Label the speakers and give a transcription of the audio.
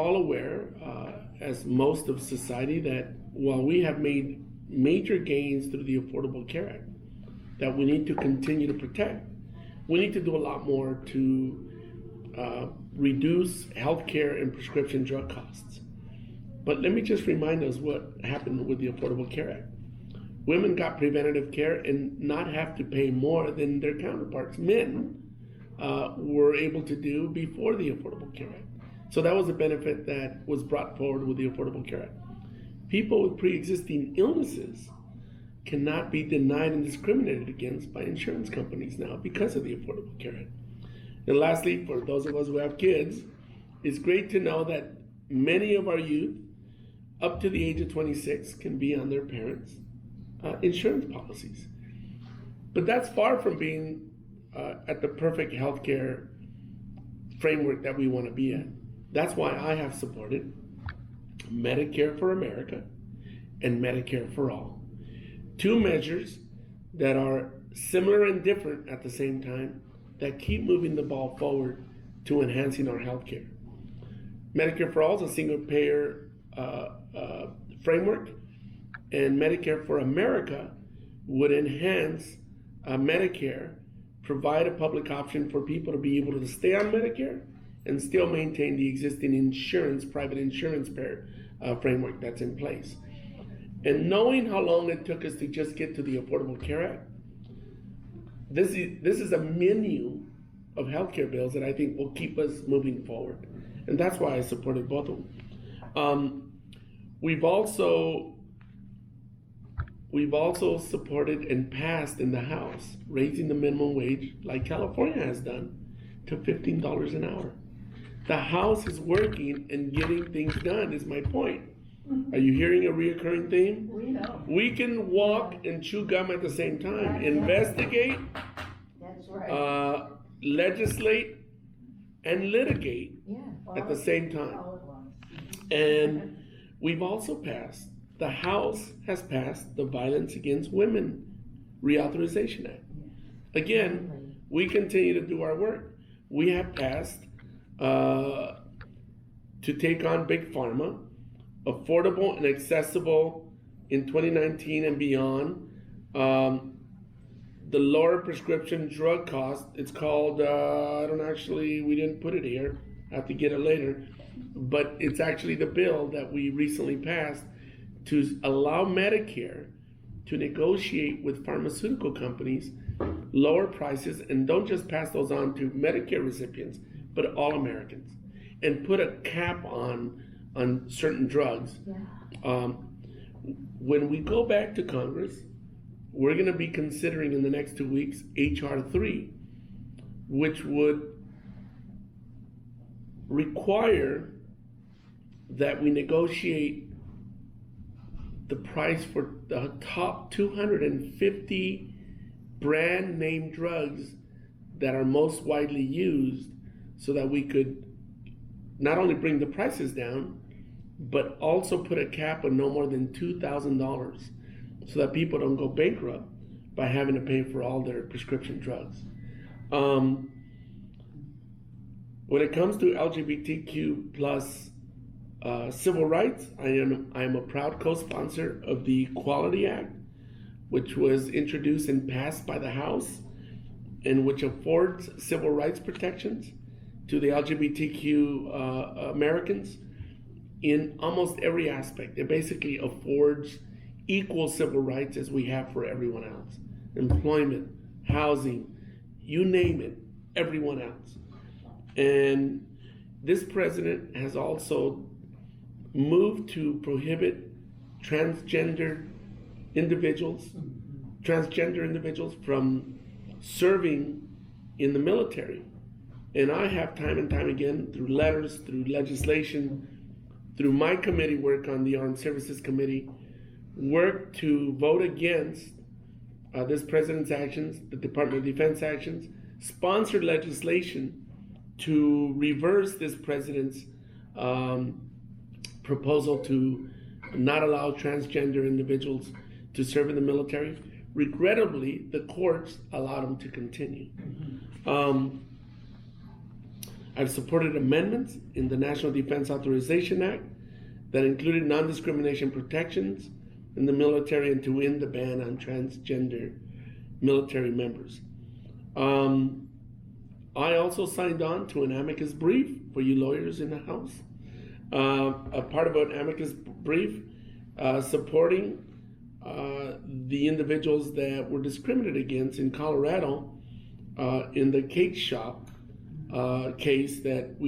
Speaker 1: all aware, as most of society, that while we have made major gains through the Affordable Care Act that we need to continue to protect, we need to do a lot more to reduce healthcare and prescription drug costs. But let me just remind us what happened with the Affordable Care Act. Women got preventative care and not have to pay more than their counterparts, men, were able to do before the Affordable Care Act. So that was a benefit that was brought forward with the Affordable Care Act. People with pre-existing illnesses cannot be denied and discriminated against by insurance companies now because of the Affordable Care Act. And lastly, for those of us who have kids, it's great to know that many of our youth up to the age of 26 can be on their parents' insurance policies. But that's far from being at the perfect healthcare framework that we want to be at. That's why I have supported Medicare for America and Medicare for All. Two measures that are similar and different at the same time that keep moving the ball forward to enhancing our healthcare. Medicare for All is a single payer framework, and Medicare for America would enhance Medicare, provide a public option for people to be able to stay on Medicare and still maintain the existing insurance, private insurance payer framework that's in place. And knowing how long it took us to just get to the Affordable Care Act, this is a menu of healthcare bills that I think will keep us moving forward. And that's why I supported both of them. We've also supported and passed in the House raising the minimum wage, like California has done, to $15 an hour. The House is working and getting things done, is my point. Are you hearing a reoccurring theme?
Speaker 2: We know.
Speaker 1: We can walk and chew gum at the same time. Investigate,
Speaker 2: That's right.
Speaker 1: legislate, and litigate at the same time. And we've also passed, the House has passed the Violence Against Women Reauthorization Act. Again, we continue to do our work. We have passed to take on Big Pharma, affordable and accessible in 2019 and beyond. The lower prescription drug cost, it's called, we didn't put it here, I have to get it later, but it's actually the bill that we recently passed to allow Medicare to negotiate with pharmaceutical companies lower prices, and don't just pass those on to Medicare recipients, but all Americans, and put a cap on certain drugs. When we go back to Congress, we're going to be considering in the next 2 weeks H.R. 3, which would require that we negotiate the price for the top 250 brand name drugs that are most widely used, so that we could not only bring the prices down, but also put a cap of no more than $2,000 so that people don't go bankrupt by having to pay for all their prescription drugs. When it comes to LGBTQ plus civil rights, I am a proud co-sponsor of the Equality Act, which was introduced and passed by the House, and which affords civil rights protections to the LGBTQ Americans in almost every aspect. It basically affords equal civil rights as we have for everyone else. Employment, housing, you name it, everyone else. And this president has also moved to prohibit transgender individuals from serving in the military. And I have time and time again, through letters, through legislation, through my committee work on the Armed Services Committee, worked to vote against this president's actions, the Department of Defense actions, sponsored legislation to reverse this president's proposal to not allow transgender individuals to serve in the military. Regrettably, the courts allowed them to continue. I've supported amendments in the National Defense Authorization Act that included non-discrimination protections in the military and to end the ban on transgender military members. I also signed on to an amicus brief for you lawyers in the House. A part of an amicus brief supporting the individuals that were discriminated against in Colorado in the cake shop case that we